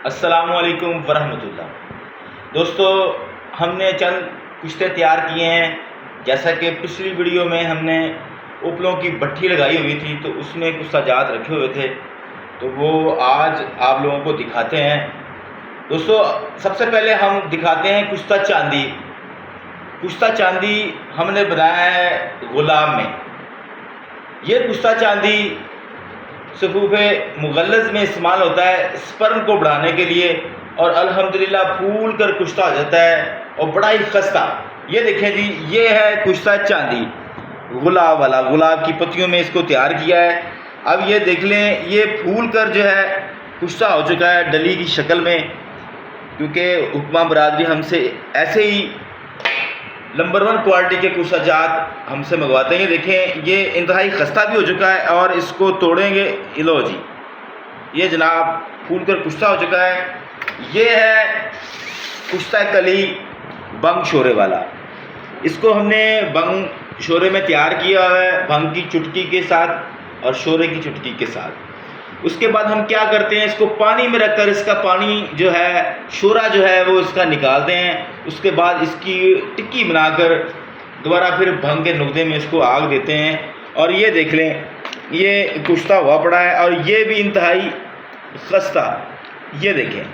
अस्सलामुअलैकुम वरहमतुल्लाह। दोस्तों, हमने चंद कुश्ते तैयार किए हैं। जैसा कि पिछली वीडियो में हमने उपलों की भट्ठी लगाई हुई थी तो उसमें कुछ सजात रखे हुए थे, तो वो आज आप लोगों को दिखाते हैं। दोस्तों, सबसे पहले हम दिखाते हैं कुश्ता चांदी। कुश्ता चांदी हमने बनाया है गुलाब में। ये कुश्ता चांदी सफूफ़े मुगल्लज़ में इस्तेमाल होता है स्पर्म को बढ़ाने के लिए, और अल्हम्दुलिल्लाह फूल कर कुश्ता हो जाता है और बड़ा ही खस्ता। ये देखें जी, ये है कुश्ता चांदी गुलाब वाला। गुलाब की पत्तियों में इसको तैयार किया है। अब ये देख लें, ये फूल कर जो है कुश्ता हो चुका है डली की शक्ल में, क्योंकि हुक्मा बरादरी हमसे ऐसे ही नंबर 1 क्वालिटी के कुछ सजात हमसे मंगवाते हैं। ये देखें, ये इंतहाई खस्ता भी हो चुका है और इसको तोड़ेंगे। इलो जी, ये जनाब फूल कर कुश्ता हो चुका है। ये है कुश्ता कली बंग शोरे वाला। इसको हमने बंग शोरे में तैयार किया है, भंग की चुटकी के साथ और शोरे की चुटकी के साथ। उसके बाद हम क्या करते हैं, इसको पानी में रखकर इसका पानी जो है, शोरा जो है वो इसका निकालते हैं। उसके बाद इसकी टिक्की बनाकर दोबारा फिर भंग के नुकदे में इसको आग देते हैं। और ये देख लें, ये कुश्ता हुआ पड़ा है और ये भी इंतहाई खस्ता। ये देखें,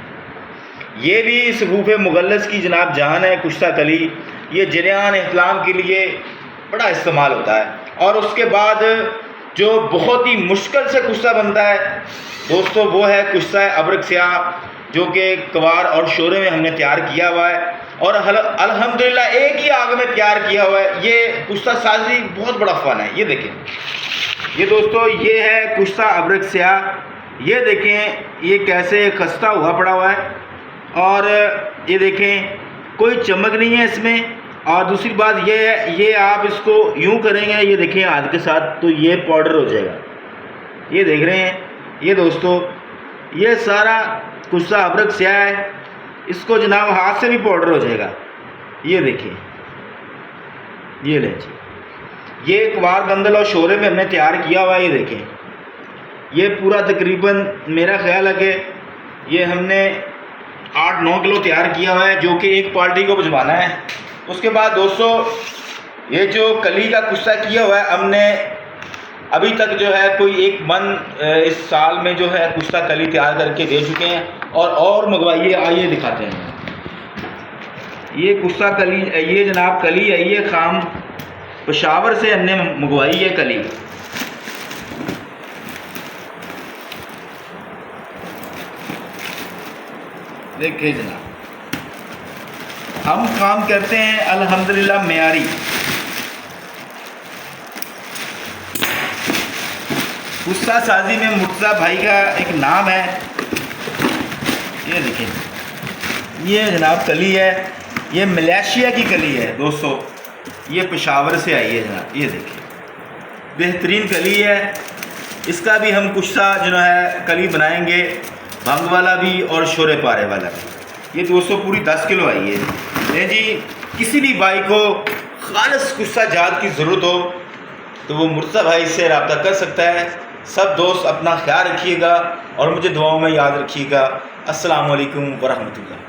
ये भी सफूफ़े मुगल्लज़ की जनाब जान है कुश्ता कली। ये जरियान इस्लाम के लिए बड़ा इस्तेमाल होता है। और उसके बाद जो बहुत ही मुश्किल से कुश्ता बनता है दोस्तों, वो है कुश्ता अबरक स्याह, जो कि कवार और शोरे में हमने तैयार किया हुआ है और अल्हम्दुलिल्लाह एक ही आग में तैयार किया हुआ है। ये कुश्ता साजी बहुत बड़ा फ़न है। ये देखें, ये दोस्तों, ये है कुश्ता अबरक स्याह। ये देखें, ये कैसे खस्ता हुआ पड़ा हुआ है। और ये देखें, कोई चमक नहीं है इसमें। और दूसरी बात ये है, ये आप इसको यूं करेंगे, ये देखें हाथ के साथ, तो ये पाउडर हो जाएगा। ये देख रहे हैं, ये दोस्तों, ये सारा कुश्ता अबरक स्याह है। इसको जनाब हाथ से भी पाउडर हो जाएगा। ये देखिए, ये लें जी, ये कवार गंदल और शोरे में हमने तैयार किया हुआ है। ये देखें, ये पूरा तकरीबन मेरा ख्याल है कि ये हमने 8-9 किलो तैयार किया हुआ है, जो कि एक पार्टी को भिजवाना है। उसके बाद दोस्तों, ये जो कली का कुश्ता किया हुआ है, हमने अभी तक जो है कोई 1 मन इस साल में जो है कुश्ता कली तैयार करके दे चुके हैं। और मंगवाइए, आइए दिखाते हैं। ये कुश्ता कली, ये जनाब कली है, ये खाम पेशावर से हमने मंगवाई है कली। देखिए जनाब, हम काम करते हैं अल्हम्दुलिल्लाह मेयारी। कुश्ता साजी में मुर्तज़ा भाई का एक नाम है। ये देखिए, ये जनाब कली है, ये मलेशिया की कली है दोस्तों। ये पेशावर से आई है जनाब। ये देखिए, बेहतरीन कली है। इसका भी हम कुश्ता जो है कली बनाएंगे, भंग वाला भी और शोरे पारे वाला भी। ये दोस्तों पूरी 10 किलो आई है जी। किसी भी भाई को खालिस कुश्ता जात की ज़रूरत हो तो वो मुर्तज़ा भाई से रब्ता कर सकता है। सब दोस्त अपना ख्याल रखिएगा और मुझे दुआओं में याद रखिएगा। अस्सलामु अलैकुम वरहमतुल्लाह।